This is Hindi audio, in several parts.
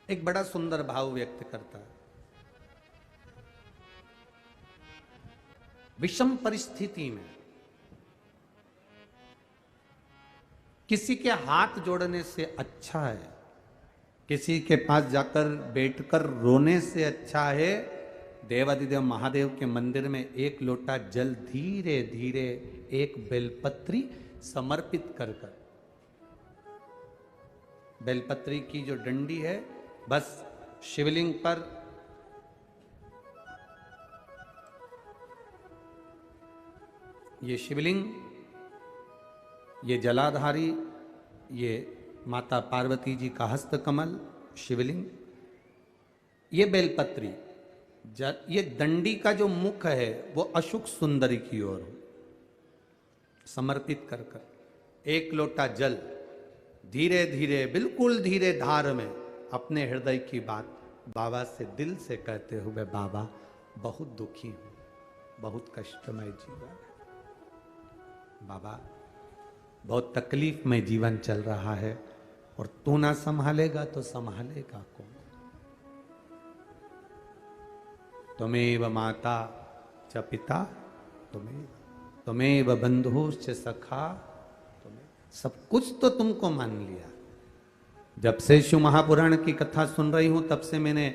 एक बड़ा सुंदर भाव व्यक्त करता है। विषम परिस्थिति में किसी के हाथ जोड़ने से अच्छा है, किसी के पास जाकर बैठकर रोने से अच्छा है, देवादिदेव महादेव के मंदिर में एक लोटा जल धीरे धीरे एक बेलपत्री समर्पित कर कर, बेलपत्री की जो डंडी है बस शिवलिंग पर ये शिवलिंग, ये जलाधारी, ये माता पार्वती जी का हस्तकमल शिवलिंग, ये बेलपत्री, ये दंडी का जो मुख है वो अशुक सुंदरी की ओर समर्पित कर कर एक लोटा जल धीरे धीरे बिल्कुल धीरे धार में अपने हृदय की बात बाबा से दिल से कहते हुए, बाबा बहुत दुखी हूं, बहुत कष्टमय जीवन है, बाबा बहुत तकलीफ में जीवन चल रहा है और तू ना संभालेगा तो संभालेगा कौन? त्वमेव माता च पिता त्वमेव बंधुश्च सखा, सब कुछ तो तुमको मान लिया। जब से शिव महापुराण की कथा सुन रही हूं तब से मैंने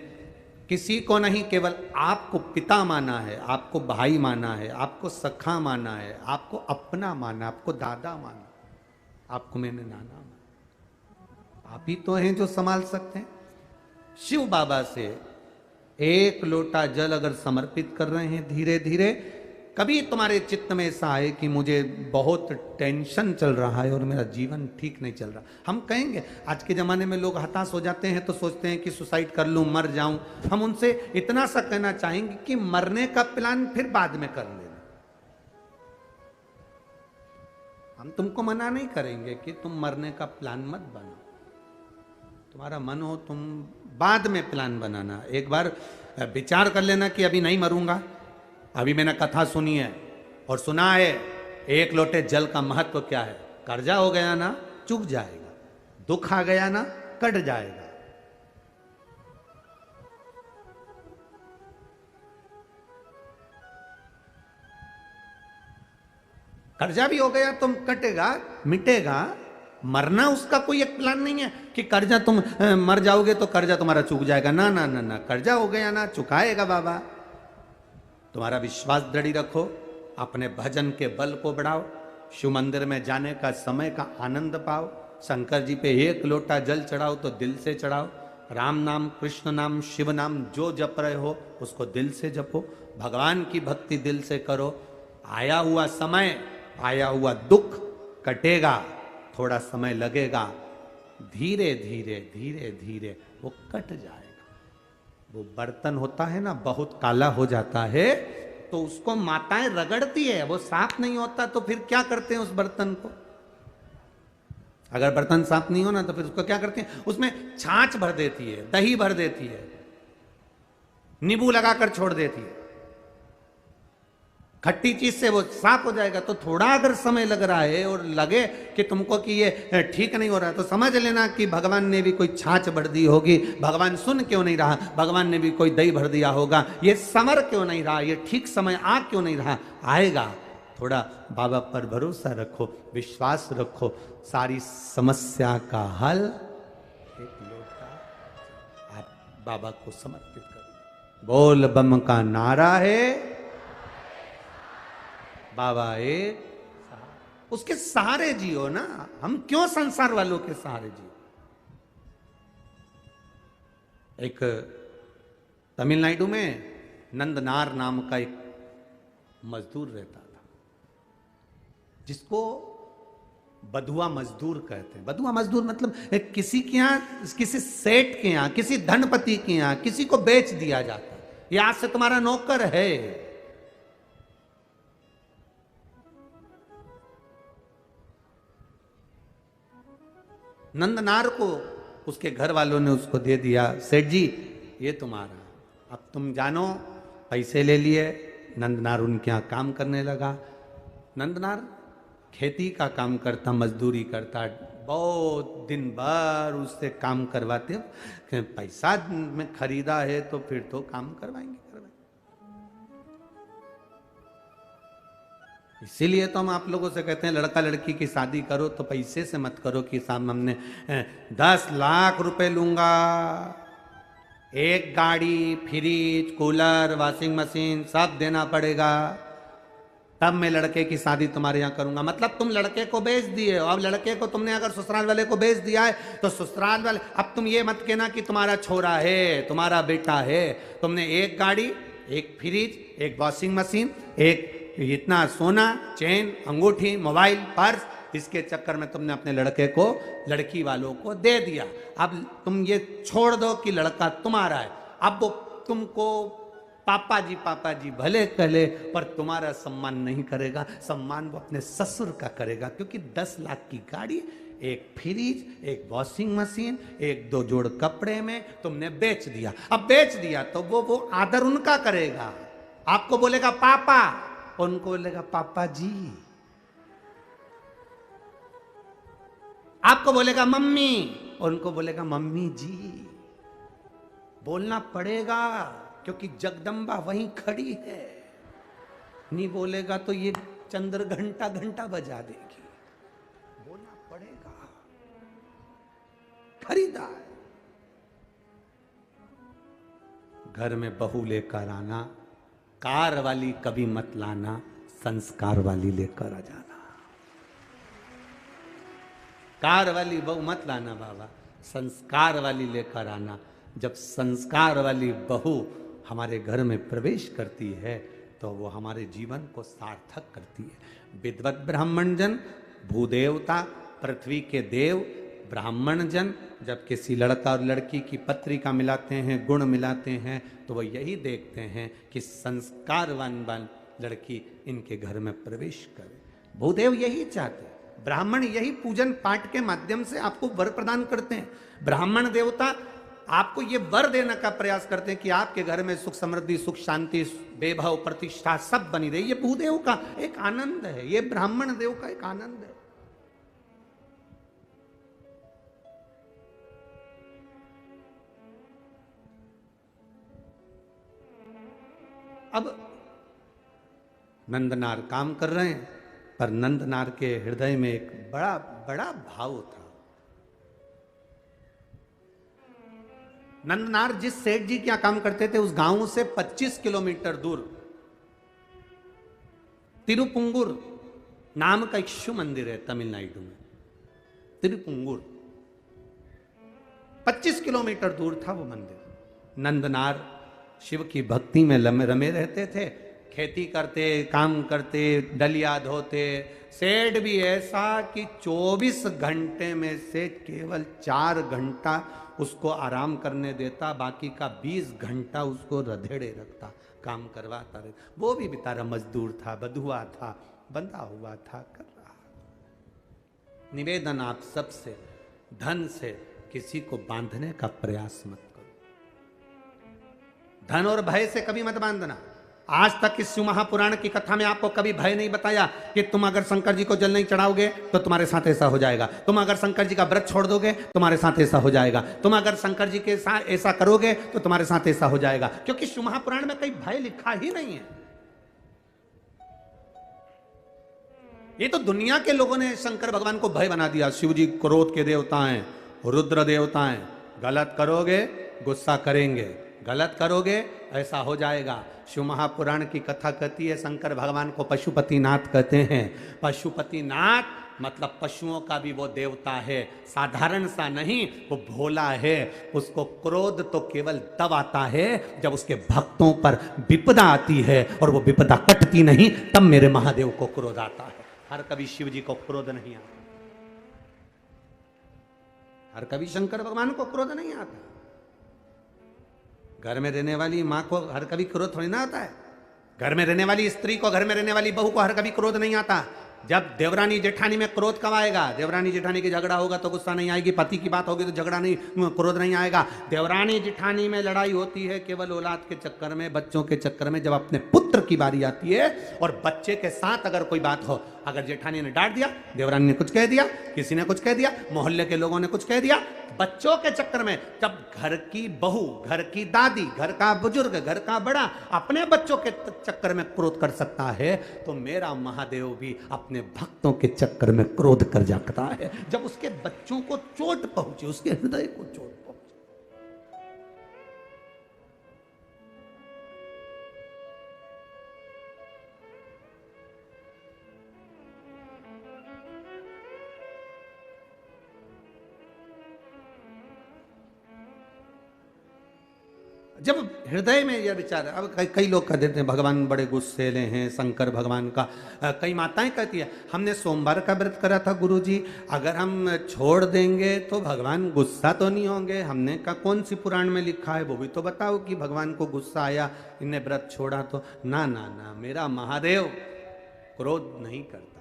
किसी को नहीं, केवल आपको पिता माना है, आपको भाई माना है, आपको सखा माना है, आपको अपना माना, आपको दादा माना, आपको मैंने नाना माना। आप ही तो हैं जो संभाल सकते हैं। शिव बाबा से एक लोटा जल अगर समर्पित कर रहे हैं धीरे धीरे, कभी तुम्हारे चित्त में ऐसा आए कि मुझे बहुत टेंशन चल रहा है और मेरा जीवन ठीक नहीं चल रहा, हम कहेंगे, आज के ज़माने में लोग हताश हो जाते हैं तो सोचते हैं कि सुसाइड कर लूँ, मर जाऊं। हम उनसे इतना सा कहना चाहेंगे कि मरने का प्लान फिर बाद में कर लेना। हम तुमको मना नहीं करेंगे कि तुम मरने का प्लान मत बनाओ, तुम्हारा मन हो तुम बाद में प्लान बनाना। एक बार विचार कर लेना कि अभी नहीं मरूंगा, अभी मैंने कथा सुनी है और सुना है एक लोटे जल का महत्व क्या है। कर्जा हो गया ना चुक जाएगा, दुख आ गया ना कट जाएगा। कर्जा भी हो गया तो कटेगा मिटेगा, मरना उसका कोई एक प्लान नहीं है कि कर्जा तुम मर जाओगे तो कर्जा तुम्हारा चुक जाएगा। ना ना ना ना, कर्जा हो गया ना चुकाएगा बाबा। तुम्हारा विश्वास दृढ़ रखो, अपने भजन के बल को बढ़ाओ, शिव मंदिर में जाने का समय का आनंद पाओ, शंकर जी पे एक लोटा जल चढ़ाओ तो दिल से चढ़ाओ, राम नाम कृष्ण नाम शिव नाम जो जप रहे हो उसको दिल से जपो, भगवान की भक्ति दिल से करो। आया हुआ समय, आया हुआ दुख कटेगा, थोड़ा समय लगेगा, धीरे धीरे धीरे धीरे वो कट जाएगा। वो बर्तन होता है ना बहुत काला हो जाता है तो उसको माताएं रगड़ती है, वो साफ नहीं होता तो फिर क्या करते हैं उस बर्तन को? अगर बर्तन साफ नहीं हो ना तो फिर उसको क्या करते हैं, उसमें छाछ भर देती है, दही भर देती है, नींबू लगाकर छोड़ देती है, खट्टी चीज से वो साफ हो जाएगा। तो थोड़ा अगर समय लग रहा है और लगे कि तुमको कि ये ठीक नहीं हो रहा है तो समझ लेना कि भगवान ने भी कोई छाछ भर दी होगी, भगवान सुन क्यों नहीं रहा, भगवान ने भी कोई दही भर दिया होगा, ये समर क्यों नहीं रहा, ये ठीक समय आ क्यों नहीं रहा, आएगा। थोड़ा बाबा पर भरोसा रखो, विश्वास रखो, सारी समस्या का हल एक लोटा आप बाबा को समर्पित करो। बोल बम का नारा है, बाबा एक उसके सहारे जियो ना, हम क्यों संसार वालों के सहारे जियो। एक तमिलनाडु में नंदनार नाम का एक मजदूर रहता था जिसको बधुआ मजदूर कहते हैं। बधुआ मजदूर मतलब किसी के यहां, किसी सेठ के यहां, किसी धनपति के यहां किसी को बेच दिया जाता है, ये आज से तुम्हारा नौकर है। नंदनार को उसके घर वालों ने उसको दे दिया, सेठ जी ये तुम्हारा, अब तुम जानो। पैसे ले लिए, नंदनार उनके यहाँ काम करने लगा। नंदनार खेती का काम करता, मजदूरी करता, बहुत दिन भर उससे काम करवाते हो, पैसा में खरीदा है तो फिर तो काम करवाएंगे। इसीलिए तो हम आप लोगों से कहते हैं लड़का लड़की की शादी करो तो पैसे से मत करो कि साहब हमने 10 लाख रुपए लूंगा, एक गाड़ी, फ्रिज, कूलर, वॉशिंग मशीन सब देना पड़ेगा, तब मैं लड़के की शादी तुम्हारे यहाँ करूंगा। मतलब तुम लड़के को बेच दिए हो। अब लड़के को तुमने अगर ससुराल वाले को बेच दिया है तो ससुराल वाले, अब तुम ये मत कहना कि तुम्हारा छोरा है, तुम्हारा बेटा है। तुमने एक गाड़ी, एक फ्रिज, एक वॉशिंग मशीन, एक इतना सोना, चेन, अंगूठी, मोबाइल, पर्स, इसके चक्कर में तुमने अपने लड़के को लड़की वालों को दे दिया। अब तुम ये छोड़ दो कि लड़का तुम्हारा है। अब वो तुमको पापा जी भले कहले पर तुम्हारा सम्मान नहीं करेगा, सम्मान वो अपने ससुर का करेगा। क्योंकि 10 लाख की गाड़ी, एक फ्रिज, एक वॉशिंग मशीन, एक 2 जोड़ कपड़े में तुमने बेच दिया। अब बेच दिया तो वो आदर उनका करेगा। आपको बोलेगा पापा, उनको बोलेगा पापा जी। आपको बोलेगा मम्मी, उनको बोलेगा मम्मी जी। बोलना पड़ेगा क्योंकि जगदम्बा वहीं खड़ी है। नहीं बोलेगा तो ये चंद्र घंटा घंटा बजा देगी। बोलना पड़ेगा, खरीदा है। घर में बहू लेकर आना, कार वाली कभी मत लाना, संस्कार वाली लेकर आ जाना। कार वाली बहू मत लाना बाबा, संस्कार वाली लेकर आना। जब संस्कार वाली बहू हमारे घर में प्रवेश करती है तो वो हमारे जीवन को सार्थक करती है। विद्वत ब्राह्मण जन, भूदेवता, पृथ्वी के देव, ब्राह्मण जन जब किसी लड़का और लड़की की पत्रिका मिलाते हैं, गुण मिलाते हैं, तो वो यही देखते हैं कि संस्कारवान लड़की इनके घर में प्रवेश करे। भूदेव यही चाहते हैं। ब्राह्मण यही पूजन पाठ के माध्यम से आपको वर प्रदान करते हैं। ब्राह्मण देवता आपको ये वर देने का प्रयास करते हैं कि आपके घर में सुख समृद्धि, सुख शांति, वैभव, प्रतिष्ठा सब बनी रही। ये भूदेव का एक आनंद है, ये ब्राह्मण देव का एक आनंद है। अब नंदनार काम कर रहे हैं, पर नंदनार के हृदय में एक बड़ा बड़ा भाव था। नंदनार जिस सेठ जी क्या काम करते थे, उस गांव से 25 किलोमीटर दूर तिरुपुंगुर नाम का एक शिव मंदिर है तमिलनाडु में। तिरुपुंगुर 25 किलोमीटर दूर था वो मंदिर। नंदनार शिव की भक्ति में रमे रहते थे, खेती करते, काम करते, डलिया धोते। सेठ भी ऐसा कि 24 घंटे में से केवल 4 घंटा उसको आराम करने देता, बाकी का 20 घंटा उसको रधेड़े रखता, काम करवाता रहे। वो भी बेचारा मजदूर था, बधुआ था, बंधा हुआ था, कर रहा। निवेदन आप सबसे, धन से किसी को बांधने का प्रयास मत करो। धन और भय से कभी मत बांधना। आज तक इस शिव महापुराण की कथा में आपको कभी भय नहीं बताया कि तुम अगर शंकर जी को जल नहीं चढ़ाओगे तो तुम्हारे साथ ऐसा हो जाएगा, तुम अगर शंकर जी का व्रत छोड़ दोगे तुम्हारे साथ ऐसा हो जाएगा, तुम अगर शंकर जी के साथ ऐसा करोगे तो तुम्हारे साथ ऐसा हो जाएगा। क्योंकि शिव महापुराण में कहीं भय लिखा ही नहीं है। ये तो दुनिया के लोगों ने शंकर भगवान को भय बना दिया। शिव जी क्रोध के देवता हैं, रुद्र देवता हैं, गलत करोगे गुस्सा करेंगे, गलत करोगे ऐसा हो जाएगा। शिव महापुराण की कथा कहती है शंकर भगवान को पशुपतिनाथ कहते हैं। पशुपतिनाथ मतलब पशुओं का भी वो देवता है, साधारण सा नहीं, वो भोला है। उसको क्रोध तो केवल तब आता है जब उसके भक्तों पर विपदा आती है, और वो विपदा कटती नहीं तब मेरे महादेव को क्रोध आता है। हर कभी शिव जी को क्रोध नहीं आता, हर कभी शंकर भगवान को क्रोध नहीं आता। घर में रहने वाली माँ को हर कभी क्रोध थोड़ी ना आता है। घर में रहने वाली स्त्री को, घर में रहने वाली बहू को हर कभी क्रोध नहीं आता। जब देवरानी जेठानी में क्रोध कब आएगा? देवरानी जेठानी की झगड़ा होगा तो गुस्सा नहीं आएगी, पति की बात होगी तो झगड़ा नहीं, क्रोध नहीं आएगा। देवरानी जेठानी में लड़ाई होती है केवल औलाद के चक्कर में, बच्चों के चक्कर में। जब अपने पुत्र की बारी आती है और बच्चे के साथ अगर कोई बात हो, अगर जेठानी ने डांट दिया, देवरानी ने कुछ कह दिया, किसी ने कुछ कह दिया, मोहल्ले के लोगों ने कुछ कह दिया, बच्चों के चक्कर में जब घर की बहू, घर की दादी, घर का बुजुर्ग, घर का बड़ा अपने बच्चों के चक्कर में क्रोध कर सकता है, तो मेरा महादेव भी अपने भक्तों के चक्कर में क्रोध कर जाता है। जब उसके बच्चों को चोट पहुंचे, उसके हृदय को चोट पहुंचे। जब हृदय में यह विचार, अब कई लोग कह देते हैं भगवान बड़े गुस्सेले हैं, शंकर भगवान का, कई माताएं कहती है हमने सोमवार का व्रत करा था गुरुजी, अगर हम छोड़ देंगे तो भगवान गुस्सा तो नहीं होंगे। हमने कहा कौन सी पुराण में लिखा है वो भी तो बताओ कि भगवान को गुस्सा आया, इन्हें व्रत छोड़ा तो। ना ना ना, मेरा महादेव क्रोध नहीं करता,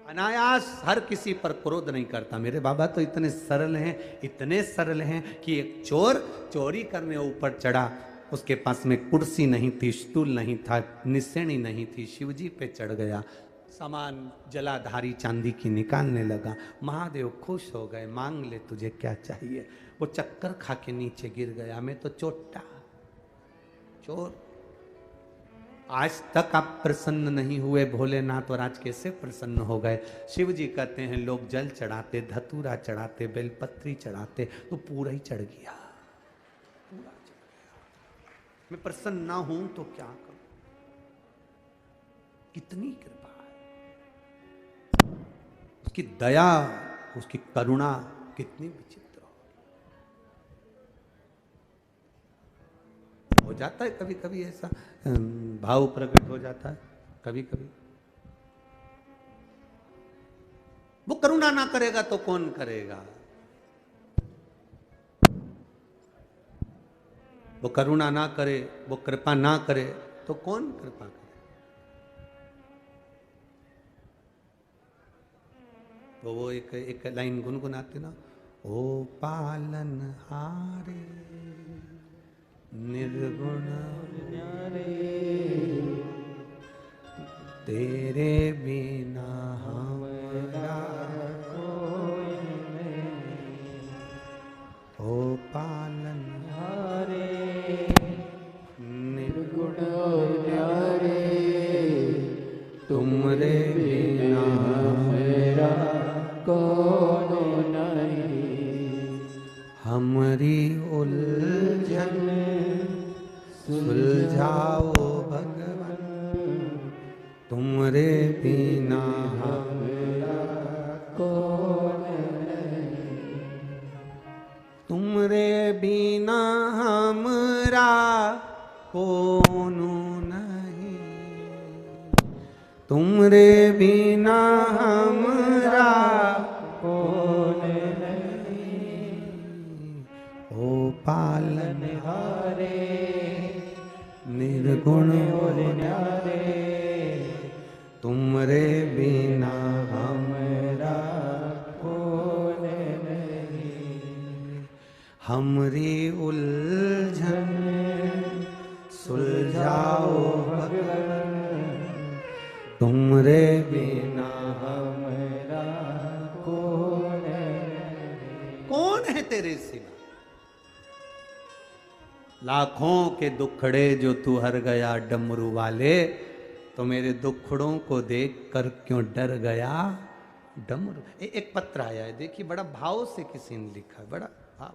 अनायास हर किसी पर क्रोध नहीं करता। मेरे बाबा तो इतने सरल हैं, इतने सरल हैं कि एक चोर चोरी करने ऊपर चढ़ा, उसके पास में कुर्सी नहीं थी, स्टूल नहीं था, निसेणी नहीं थी, शिवजी पे चढ़ गया, सामान जलाधारी चांदी की निकालने लगा। महादेव खुश हो गए, मांग ले तुझे क्या चाहिए। वो चक्कर खा के नीचे गिर गया, मैं तो चोटा चोर। आज तक आप प्रसन्न नहीं हुए भोलेनाथ, और आज कैसे प्रसन्न हो गए। शिव जी कहते हैं लोग जल चढ़ाते, धतूरा चढ़ाते, बेलपत्री चढ़ाते, तो पूरा ही चढ़ गया, पूरा चढ़ गया। मैं प्रसन्न ना हूं तो क्या करूं। कितनी कृपा है, उसकी दया, उसकी करुणा कितनी विचित्र हो जाता है। कभी कभी ऐसा भाव प्रकट हो जाता है, कभी कभी। वो करुणा ना करेगा तो कौन करेगा। वो करुणा ना करे, वो कृपा ना करे तो कौन कृपा करे। तो वो एक लाइन गुनगुनाते ना, ओ पालन हारे निर्गुण न्यारे, तेरे बिना हमारा कोई नहीं। ओ पालन हारे निर्गुण न्यारे, तुमरे बिना मेरा कौन नहीं। हमारी उलझन सुलझाओ भगवान, तुमरे बिना हमारा कौन नहीं। तुमरे बिना हमारा कौन नहीं। तुमरे बिना हमारा कौन नहीं। ओ पालन हारे निर्गुण और न्यारे, तुमरे बिना हमारा कौन नहीं। हमरी उलझन सुलझाओ भगवान, तुमरे बिना हमारा कौन नहीं। कौन है तेरे सिवा। लाखों के दुखड़े जो तू हर गया डमरू वाले, तो मेरे दुखड़ों को देख कर क्यों डर गया डमरू। एक पत्र आया है, देखिए बड़ा भाव से किसी ने लिखा है, बड़ा भाव।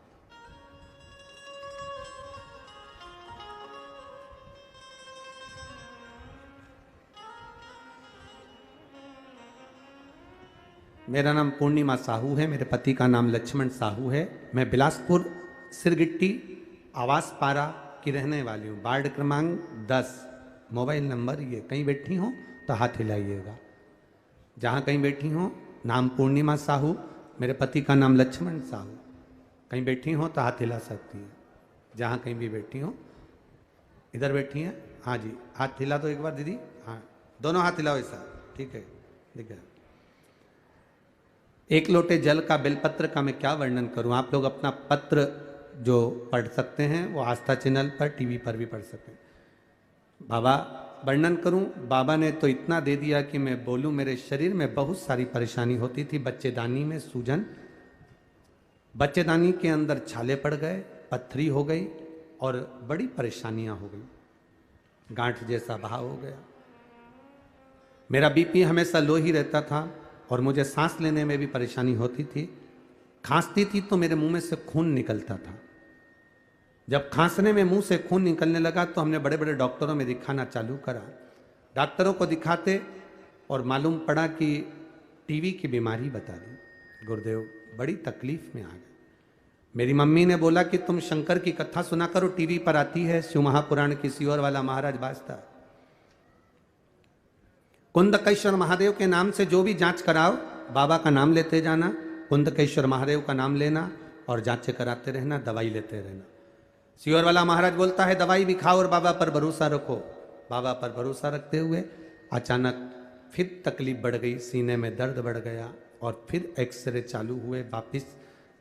मेरा नाम पूर्णिमा साहू है, मेरे पति का नाम लक्ष्मण साहू है। मैं बिलासपुर सिरगिट्टी आवास पारा की रहने वाली हूँ। वार्ड क्रमांक 10, मोबाइल नंबर ये। कहीं बैठी हो तो हाथ हिलाइएगा। जहाँ कहीं बैठी हो, नाम पूर्णिमा साहू, मेरे पति का नाम लक्ष्मण साहू। कहीं बैठी हो तो हाथ हिला सकती है, जहाँ कहीं भी बैठी हो। इधर बैठी हैं, हाँ जी, हाथ हिला दो एक बार दीदी। हाँ, दोनों हाथ हिलाओ ऐसा, ठीक है। ठीक है। एक लोटे जल का, बेलपत्र का मैं क्या वर्णन करूं। आप लोग अपना पत्र जो पढ़ सकते हैं वो आस्था चैनल पर, टीवी पर भी पढ़ सकते हैं। बाबा वर्णन करूं, बाबा ने तो इतना दे दिया कि मैं बोलूं। मेरे शरीर में बहुत सारी परेशानी होती थी। बच्चेदानी में सूजन, बच्चेदानी के अंदर छाले पड़ गए, पत्थरी हो गई और बड़ी परेशानियां हो गई, गांठ जैसा भाव हो गया। मेरा बीपी हमेशा लो ही रहता था और मुझे सांस लेने में भी परेशानी होती थी। खांसती थी तो मेरे मुंह में से खून निकलता था। जब खांसने में मुंह से खून निकलने लगा तो हमने बड़े बड़े डॉक्टरों में दिखाना चालू करा। डॉक्टरों को दिखाते और मालूम पड़ा कि टीवी की बीमारी बता दी। गुरुदेव बड़ी तकलीफ में आ गए। मेरी मम्मी ने बोला कि तुम शंकर की कथा सुना करो, टीवी पर आती है, शिव महापुराण की सियोर वाला महाराज बाजता। कुंदकेश्वर महादेव के नाम से जो भी जांच कराओ, बाबा का नाम लेते जाना, कुंदकेश्वर महादेव का नाम लेना और जांचें कराते रहना, दवाई लेते रहना। सियोर वाला महाराज बोलता है दवाई भी खाओ और बाबा पर भरोसा रखो। बाबा पर भरोसा रखते हुए अचानक फिर तकलीफ बढ़ गई, सीने में दर्द बढ़ गया और फिर एक्सरे चालू हुए। वापिस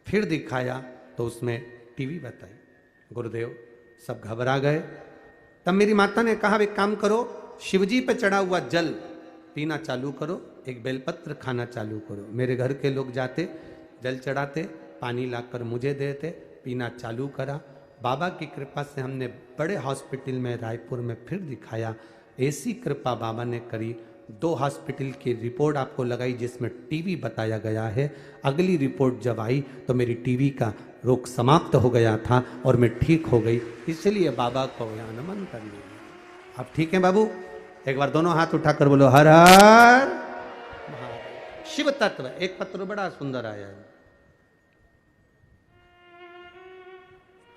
फिर दिखाया तो उसमें टीवी बताई। गुरुदेव सब घबरा गए। तब मेरी माता ने कहा एक काम करो, शिवजी पे चढ़ा हुआ जल पीना चालू करो, एक बेलपत्र खाना चालू करो। मेरे घर के लोग जाते, जल चढ़ाते, पानी लाकर मुझे देते, पीना चालू करा। बाबा की कृपा से हमने बड़े हॉस्पिटल में रायपुर में फिर दिखाया। ऐसी कृपा बाबा ने करी, 2 हॉस्पिटल की रिपोर्ट आपको लगाई जिसमें टीवी बताया गया है। अगली रिपोर्ट जब आई तो मेरी टीवी का रोग समाप्त हो गया था और मैं ठीक हो गई। इसलिए बाबा को यहाँ नमन कर लिया। अब ठीक है बाबू, एक बार दोनों हाथ उठाकर बोलो हर हर महादेव। शिव तत्व एक पत्र बड़ा सुंदर आया है।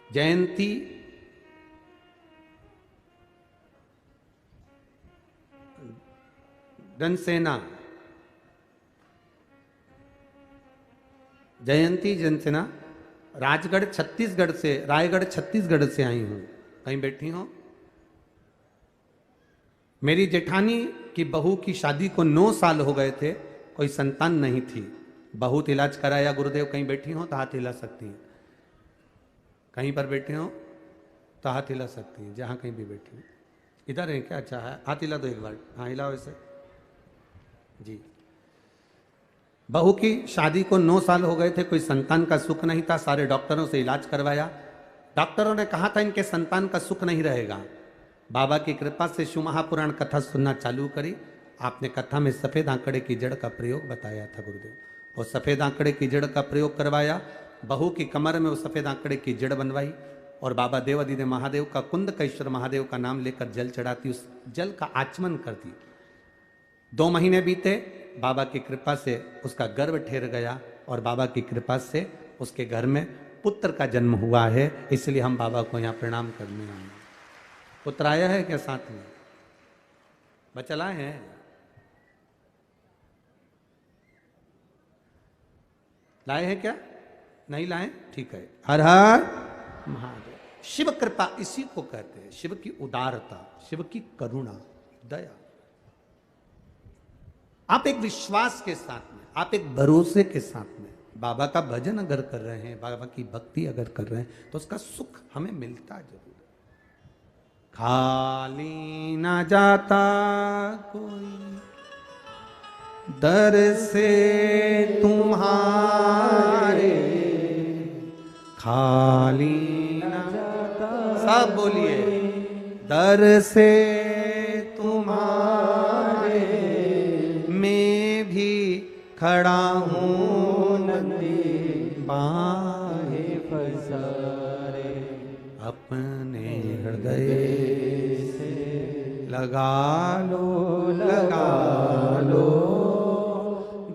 जयंती जनसेना, जयंती जनसेना राजगढ़ छत्तीसगढ़ से, रायगढ़ छत्तीसगढ़ से आई हूं। कहीं बैठी हो? मेरी जेठानी की बहू की शादी को 9 साल हो गए थे, कोई संतान नहीं थी। बहुत इलाज कराया। गुरुदेव कहीं बैठी हो तो हाथ हिला सकती हैं, कहीं पर बैठे हो तो हाथ हिला सकती हैं, जहां कहीं भी बैठी हो। इधर है क्या? अच्छा है, हाथ हिला दो एक बार। हाँ हिलाओ ऐसे जी। बहू की शादी को 9 साल हो गए थे, कोई संतान का सुख नहीं था। सारे डॉक्टरों से इलाज करवाया। डॉक्टरों ने कहा था इनके संतान का सुख नहीं रहेगा। बाबा की कृपा से शिव महापुराण कथा सुनना चालू करी। आपने कथा में सफेद आंकड़े की जड़ का प्रयोग बताया था गुरुदेव, और सफेद आंकड़े की जड़ का प्रयोग करवाया। बहू की कमर में वो सफेद आंकड़े की जड़ बनवाई और बाबा देवादि ने महादेव का, कुंदकेश्वर महादेव का नाम लेकर जल चढ़ाती, उस जल का आचमन करती। 2 महीने बीते, बाबा की कृपा से उसका गर्भ ठहर गया और बाबा की कृपा से उसके घर में पुत्र का जन्म हुआ है। इसलिए हम बाबा को यहाँ प्रणाम करने आए। पुत्र आया है क्या साथ में? बच्चा लाए हैं? लाए हैं क्या? नहीं लाए? ठीक है। हर हर महादेव। शिव कृपा इसी को कहते हैं, शिव की उदारता, शिव की करुणा, दया। आप एक विश्वास के साथ में, आप एक भरोसे के साथ में बाबा का भजन अगर कर रहे हैं, बाबा की भक्ति अगर कर रहे हैं तो उसका सुख हमें मिलता जरूर। खाली ना जाता कोई दर से तुम्हारे, खाली ना जाता, सब बोलिए, दर से तुम्हारे मैं भी खड़ा हूँ नंदी बाहें पसारे, अपने हृदय से लगा लो,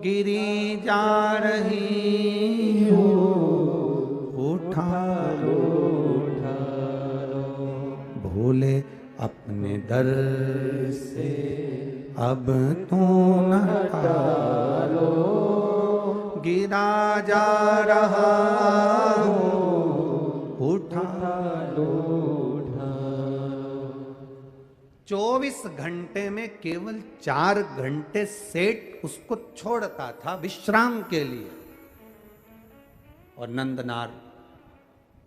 गिरी जा रही हूँ, उठा लो, भोले अपने दर से अब तू न टालो, गिरा जा रहा हूँ, उठा लो। 24 घंटे में केवल 4 घंटे सेठ उसको छोड़ता था विश्राम के लिए, और नंदनार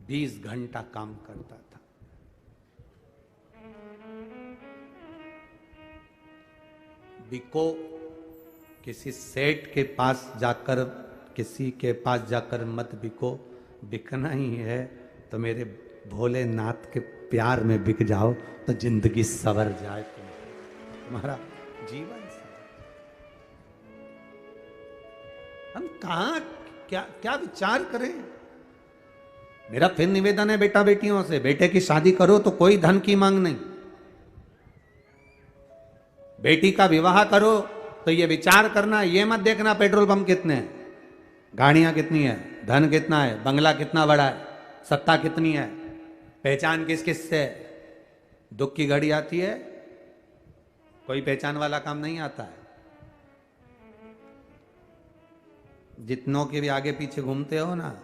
20 घंटा काम करता था। बिको, किसी सेठ के पास जाकर, किसी के पास जाकर मत बिको। बिकना ही है तो मेरे भोलेनाथ के प्यार में बिक जाओ, तो जिंदगी सवर जाए, तुम्हारा जीवन सवर। हम कहां क्या क्या विचार करें। मेरा फिर निवेदन है बेटा बेटियों से, बेटे की शादी करो तो कोई धन की मांग नहीं। बेटी का विवाह करो तो ये विचार करना, ये मत देखना पेट्रोल पंप कितने हैं, गाड़ियां कितनी है, धन कितना है, बंगला कितना बड़ा है, सत्ता कितनी है, पहचान किस किस से। दुख की घड़ी आती है, कोई पहचान वाला काम नहीं आता है। जितनों के भी आगे पीछे घूमते हो ना,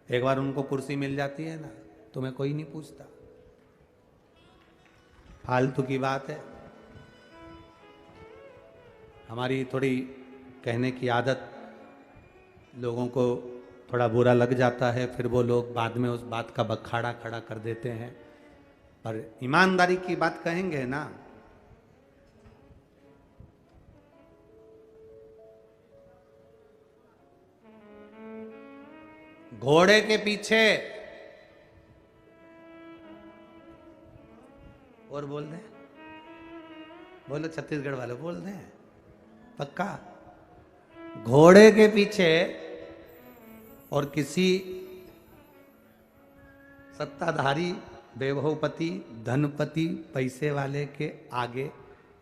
एक बार उनको कुर्सी मिल जाती है ना, तुम्हें कोई नहीं पूछता। फालतू की बात है। हमारी थोड़ी कहने की आदत, लोगों को थोड़ा बुरा लग जाता है, फिर वो लोग बाद में उस बात का बखाड़ा खड़ा कर देते हैं। पर ईमानदारी की बात कहेंगे ना, घोड़े के पीछे, और बोल दें, बोलो छत्तीसगढ़ वाले बोल दें पक्का, घोड़े के पीछे और किसी सत्ताधारी, वैभवपति, धनपति, पैसे वाले के आगे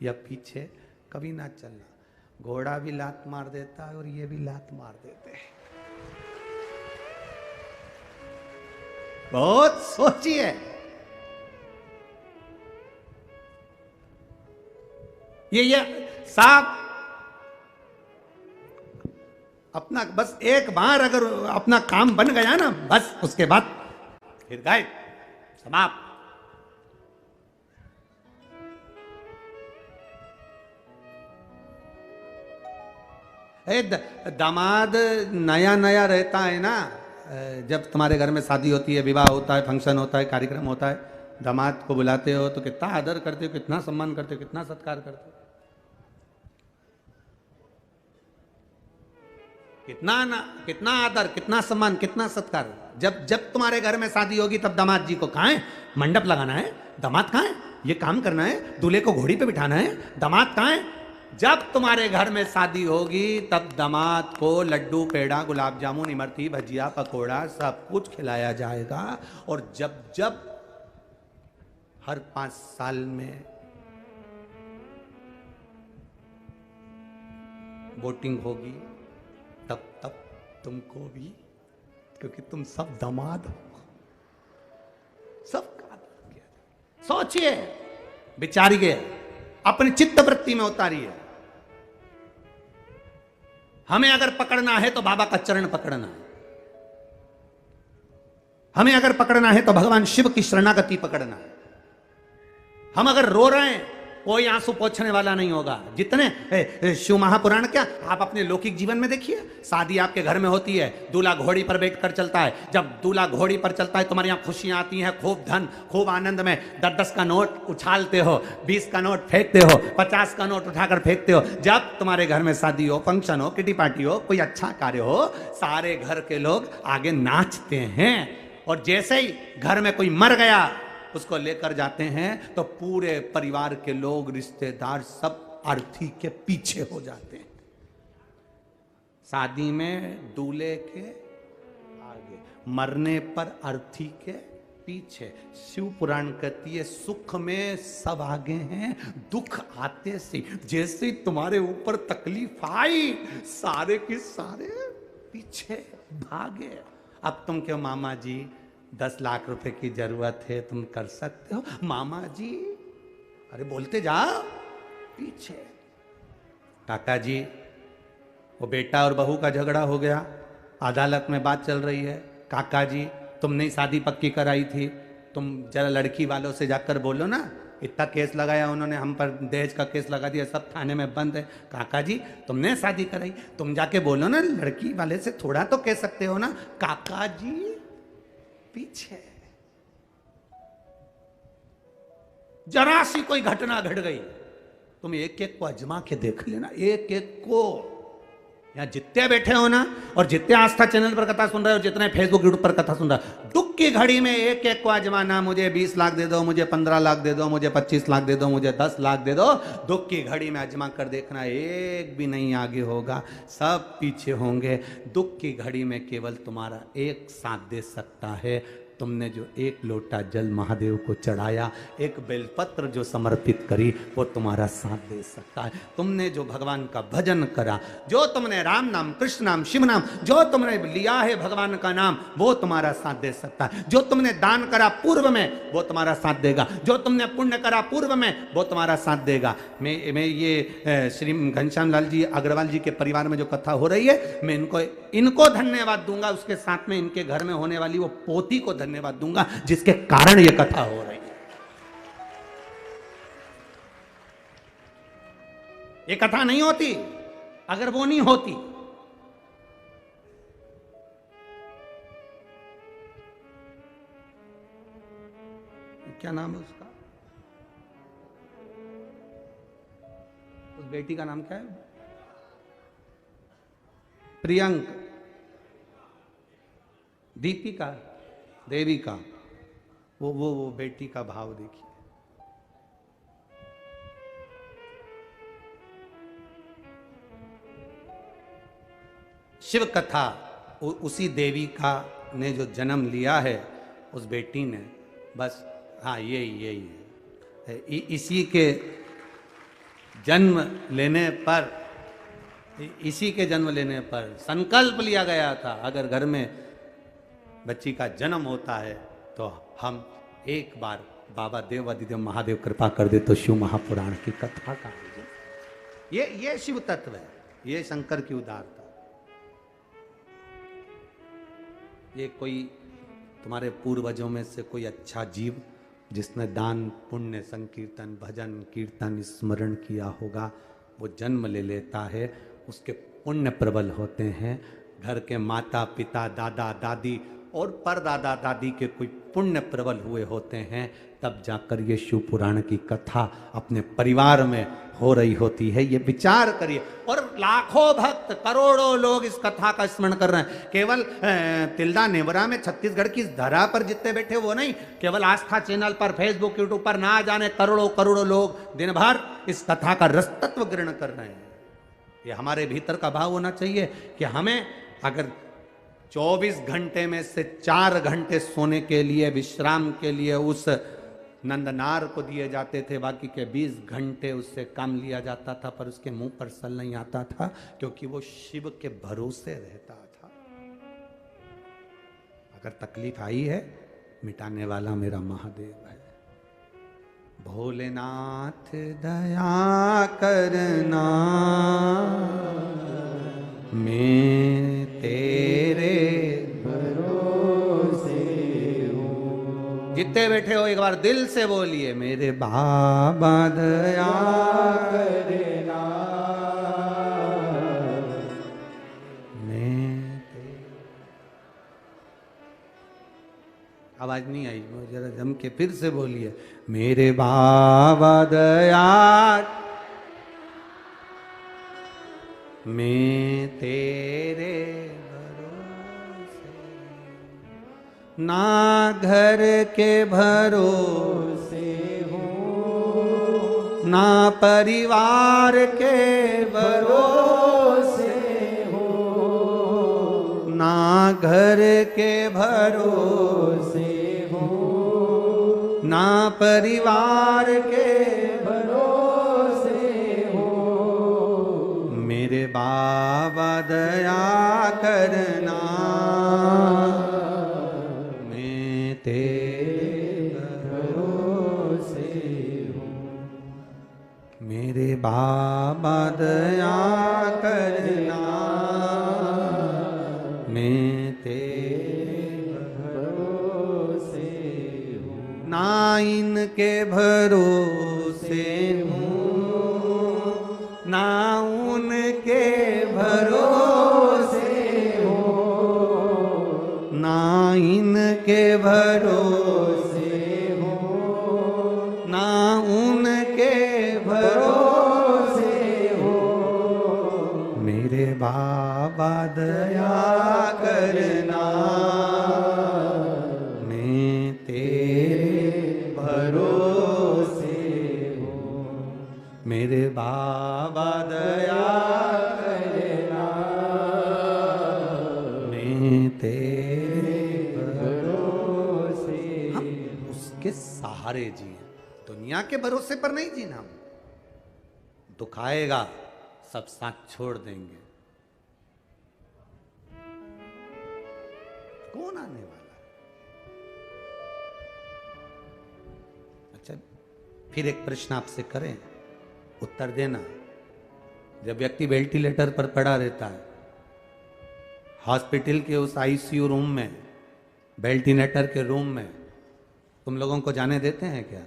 या पीछे कभी ना चलना। घोड़ा भी लात मार देता है और ये भी लात मार देते हैं। बहुत सोचिए। ये साहब अपना बस एक बार अगर अपना काम बन गया ना, बस उसके बाद फिर गए, समाप्त। दामाद नया नया रहता है ना, जब तुम्हारे घर में शादी होती है, विवाह होता है, फंक्शन होता है, कार्यक्रम होता है, दामाद को बुलाते हो तो कितना आदर करते हो, कितना सम्मान करते हो, कितना सत्कार करते हो, कितना आदर, कितना सम्मान, कितना सत्कार। जब जब तुम्हारे घर में शादी होगी तब दामाद जी को कहाँ है, मंडप लगाना है, दामाद कहाँ है, ये काम करना है, दूल्हे को घोड़ी पे बिठाना है, दामाद कहाँ है। जब तुम्हारे घर में शादी होगी तब दामाद को लड्डू, पेड़ा, गुलाब जामुन, इमरती, भजिया, पकोड़ा सब कुछ खिलाया जाएगा। और जब जब हर 5 साल में वोटिंग होगी तब तब तुमको भी, क्योंकि तुम सब दामाद हो, सबका आदर किया जाए। सोचिए, विचारिए, अपनी चित्त वृत्ति में उतारिए। हमें अगर पकड़ना है तो बाबा का चरण पकड़ना है, हमें अगर पकड़ना है तो भगवान शिव की शरणागति पकड़ना है। हम अगर रो रहे हैं, कोई आंसू पोंछने वाला नहीं होगा। जितने शिव महापुराण, क्या आप अपने लौकिक जीवन में देखिए, शादी आपके घर में होती है, दूल्हा घोड़ी पर बैठकर चलता है। जब दूल्हा घोड़ी पर चलता है तुम्हारे यहाँ खुशियां आती हैं, खूब धन, खूब आनंद में 10-10 का नोट उछालते हो, 20 का नोट फेंकते हो, 50 का नोट उठाकर फेंकते हो। जब तुम्हारे घर में शादी हो, फंक्शन हो, किटी पार्टी हो, कोई अच्छा कार्य हो, सारे घर के लोग आगे नाचते हैं। और जैसे ही घर में कोई मर गया, उसको लेकर जाते हैं तो पूरे परिवार के लोग, रिश्तेदार सब अर्थी के पीछे हो जाते हैं। शादी में दूल्हे के आगे, मरने पर अर्थी के पीछे। शिव पुराण कहती है, सुख में सब आगे हैं, दुख आते से जैसे तुम्हारे ऊपर तकलीफ आई, सारे के सारे पीछे भागे। अब तुम क्यों मामा जी, 10 लाख रुपए की जरूरत है, तुम कर सकते हो मामा जी, अरे बोलते जाओ पीछे। काका जी, वो बेटा और बहू का झगड़ा हो गया, अदालत में बात चल रही है। काका जी, तुमने शादी पक्की कराई थी, तुम जरा लड़की वालों से जाकर बोलो ना, इतना केस लगाया उन्होंने हम पर, दहेज का केस लगा दिया, सब थाने में बंद है। काका जी, तुमने शादी कराई, तुम जाके बोलो ना, लड़की वाले से थोड़ा तो कह सकते हो ना। काका जी पीछे। जरा सी कोई घटना घट गई तुम एक एक को अजमा के देख लेना, एक एक को। यहाँ जितने बैठे हो ना, और जितने आस्था चैनल पर कथा सुन रहे हो, जितने फेसबुक यूट्यूब पर कथा सुन रहे हो, दुख की घड़ी में एक एक को आजमाना। मुझे 20 लाख दे दो, मुझे 15 लाख दे दो, मुझे 25 लाख दे दो, मुझे 10 लाख दे दो। दुख की घड़ी में आजमा कर देखना, एक भी नहीं आगे होगा, सब पीछे होंगे। दुख की घड़ी में केवल तुम्हारा एक साथ दे सकता है। तुमने जो एक लोटा जल महादेव को चढ़ाया, एक बेलपत्र जो समर्पित करी, वो तुम्हारा साथ दे सकता है। तुमने जो भगवान का भजन करा, जो तुमने राम नाम, कृष्ण नाम, शिव नाम, जो तुमने लिया है भगवान का नाम, वो तुम्हारा साथ दे सकता है। जो तुमने दान करा पूर्व में, वो तुम्हारा साथ देगा। जो तुमने पुण्य करा पूर्व में, वो तुम्हारा साथ देगा। मैं ये श्री घनश्याम लाल जी अग्रवाल जी के परिवार में जो कथा हो रही है, मैं इनको धन्यवाद दूंगा। उसके साथ में इनके घर में होने वाली वो पोती को धन्यवाद दूंगा, जिसके कारण ये कथा हो रही है। ये कथा नहीं होती अगर वो नहीं होती। क्या नाम है उसका, उस बेटी का नाम क्या है? प्रियंक, दीपिका, देविका, वो बेटी का भाव देखिए। शिव कथा उसी देविका ने जो जन्म लिया है, उस बेटी ने, बस हाँ यही है। इसी के जन्म लेने पर, इसी के जन्म लेने पर संकल्प लिया गया था, अगर घर में बच्ची का जन्म होता है तो हम एक बार बाबा देवादिदेव महादेव कृपा कर दे तो शिव महापुराण की कथा का। ये शिव तत्व है, ये शंकर की उदारता। ये कोई तुम्हारे पूर्वजों में से कोई अच्छा जीव जिसने दान पुण्य संकीर्तन भजन कीर्तन स्मरण किया होगा, वो जन्म ले लेता है, उसके पुण्य प्रबल होते हैं। घर के माता पिता दादा दादी और परदादा दादी के कोई पुण्य प्रबल हुए होते हैं, तब जाकर ये शिव पुराण की कथा अपने परिवार में हो रही होती है। ये विचार करिए। और लाखों भक्त, करोड़ों लोग इस कथा का स्मरण कर रहे हैं। केवल तिल्दा नेवरा में, छत्तीसगढ़ की धरा पर जितने बैठे वो नहीं, केवल आस्था चैनल पर, फेसबुक यूट्यूब पर ना जाने करोड़ों करोड़ों लोग दिन भर इस कथा का रसतत्व ग्रहण कर रहे हैं। ये हमारे भीतर का भाव होना चाहिए कि हमें अगर 24 घंटे में से 4 घंटे सोने के लिए, विश्राम के लिए उस नंदनार को दिए जाते थे, बाकी के 20 घंटे उससे कम लिया जाता था, पर उसके मुंह पर सल नहीं आता था, क्योंकि वो शिव के भरोसे रहता था। अगर तकलीफ आई है, मिटाने वाला मेरा महादेव है। भोलेनाथ दया करना, मैं तेरे भरोसे हूँ। जितने बैठे हो एक बार दिल से बोलिए, मेरे बाबा दया करना, मैं आवाज नहीं आई, जरा जम के फिर से बोलिए, मेरे बाबा दया, मैं तेरे भरोसे, ना घर के भरोसे हूँ, ना परिवार के भरोसे हूँ, ना घर के भरोसे हूँ, ना परिवार के मेरे बाबा दया करना, मैं तेरे भरोसे हूँ। मेरे बाबा दया करना, मैं तेरे भरोसे हूँ। ना इनके भरोसे हूँ, ना उनके भरोसे हो, ना इनके भरोसे हो, ना उनके भरोसे दया करना, मैं तेरे भरोसे हूँ। मेरे बाबा दया करना, मैं तेरे भरोसे। हम उसके सहारे जिए, दुनिया के भरोसे पर नहीं जीना। दुख आएगा, सब साथ छोड़ देंगे। कौन आने वाला है? अच्छा, फिर एक प्रश्न आपसे करें, उत्तर देना। जब व्यक्ति वेंटिलेटर पर पड़ा रहता है, हॉस्पिटल के उस आईसीयू रूम में, वेंटिलेटर के रूम में, तुम लोगों को जाने देते हैं क्या?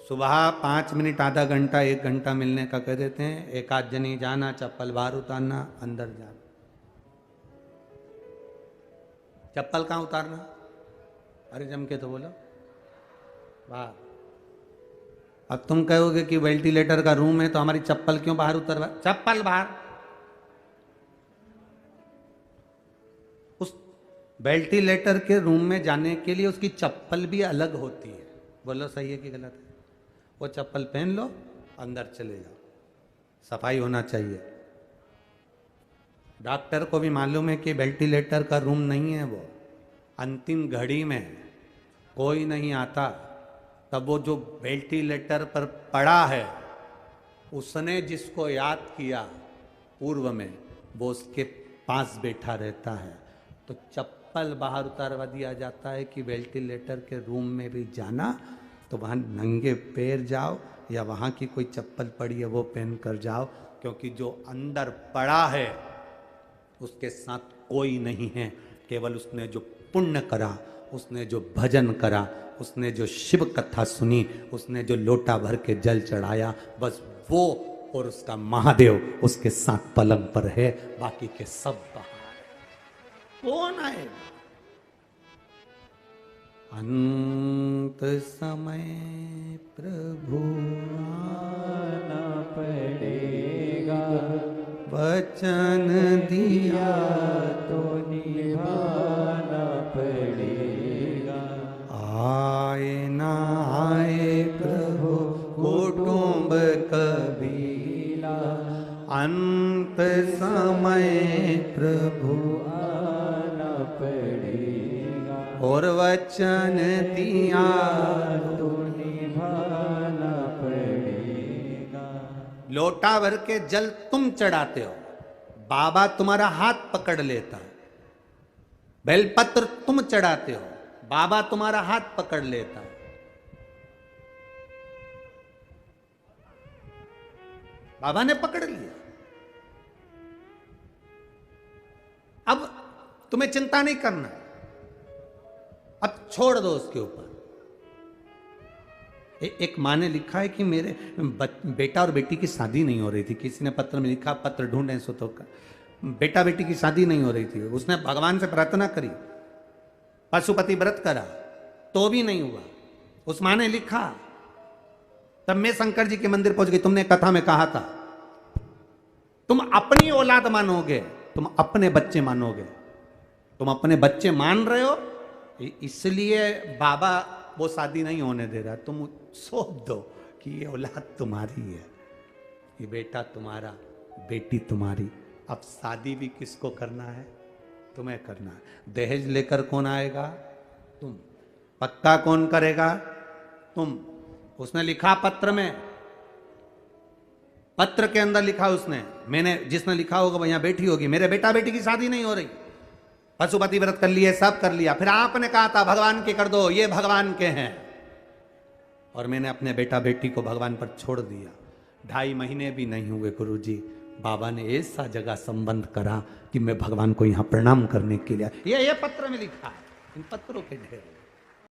सुबह 5 मिनट, आधा घंटा, 1 घंटा मिलने का कह देते हैं। एक आध जनी जाना, चप्पल बाहर उतारना, अंदर जाना। चप्पल कहाँ उतारना? अरे जम के तो बोलो, बाहर। अब तुम कहोगे कि वेंटिलेटर का रूम है तो हमारी चप्पल क्यों बाहर उतरवा? चप्पल बाहर। उस वेंटिलेटर के रूम में जाने के लिए उसकी चप्पल भी अलग होती है। बोलो सही है कि गलत है? वो चप्पल पहन लो, अंदर चले जाओ। सफाई होना चाहिए। डॉक्टर को भी मालूम है कि वेंटिलेटर का रूम नहीं है वो। अंतिम घड़ी में कोई नहीं आता, तब वो जो वेंटिलेटर पर पड़ा है, उसने जिसको याद किया पूर्व में, वो उसके पास बैठा रहता है। तो चप्पल बाहर उतारवा दिया जाता है कि वेंटिलेटर के रूम में भी जाना तो वहाँ नंगे पैर जाओ, या वहाँ की कोई चप्पल पड़ी है वो पहन कर जाओ, क्योंकि जो अंदर पड़ा है उसके साथ कोई नहीं है। केवल उसने जो पुण्य करा, उसने जो भजन करा, उसने जो शिव कथा सुनी, उसने जो लोटा भर के जल चढ़ाया, बस वो और उसका महादेव उसके साथ पलंग पर है। बाकी के सब बाहर। कौन आएगा? अंत समय प्रभु आना पड़ेगा, वचन दिया तो निभाना पड़ेगा। आए ना आए प्रभु कुटुंब कबीला, अंत समय प्रभु आना पड़ेगा, और वचन दिया तो निभाना पड़ेगा। लोटा भर के जल तुम चढ़ाते हो, बाबा तुम्हारा हाथ पकड़ लेता है। बेलपत्र तुम चढ़ाते हो, बाबा तुम्हारा हाथ पकड़ लेता है। बाबा ने पकड़ लिया। अब तुम्हें चिंता नहीं करना, अब छोड़ दो उसके ऊपर। एक माँ ने लिखा है कि मेरे बेटा और बेटी की शादी नहीं हो रही थी। किसी ने पत्र में लिखा, पत्र ढूंढे सो तो बेटा बेटी की शादी नहीं हो रही थी। उसने भगवान से प्रार्थना करी, पशुपति व्रत करा, तो भी नहीं हुआ। उस माँ ने लिखा, तब मैं शंकर जी के मंदिर पहुंच गई। तुमने कथा में कहा था, तुम अपनी औलाद मानोगे, तुम अपने बच्चे मानोगे। तुम अपने बच्चे मान रहे हो, इसलिए बाबा वो शादी नहीं होने दे रहा। तुम सौंप दो कि ये औलाद तुम्हारी है, ये बेटा तुम्हारा, बेटी तुम्हारी। अब शादी भी किसको करना है? तुम्हें करना है। दहेज लेकर कौन आएगा? तुम। पक्का कौन करेगा? तुम। उसने लिखा पत्र में, पत्र के अंदर लिखा उसने, मैंने, जिसने लिखा होगा वो यहां बैठी होगी, मेरे बेटा बेटी की शादी नहीं हो रही, पशुपति व्रत कर लिए, सब कर लिया। फिर आपने कहा था भगवान के कर दो, ये भगवान के हैं, और मैंने अपने बेटा बेटी को भगवान पर छोड़ दिया। 2.5 महीने भी नहीं हुए गुरुजी, बाबा ने ऐसा जगह संबंध करा कि मैं भगवान को यहां प्रणाम करने के लिए, ये पत्र में लिखा है, इन पत्रों के ढेर।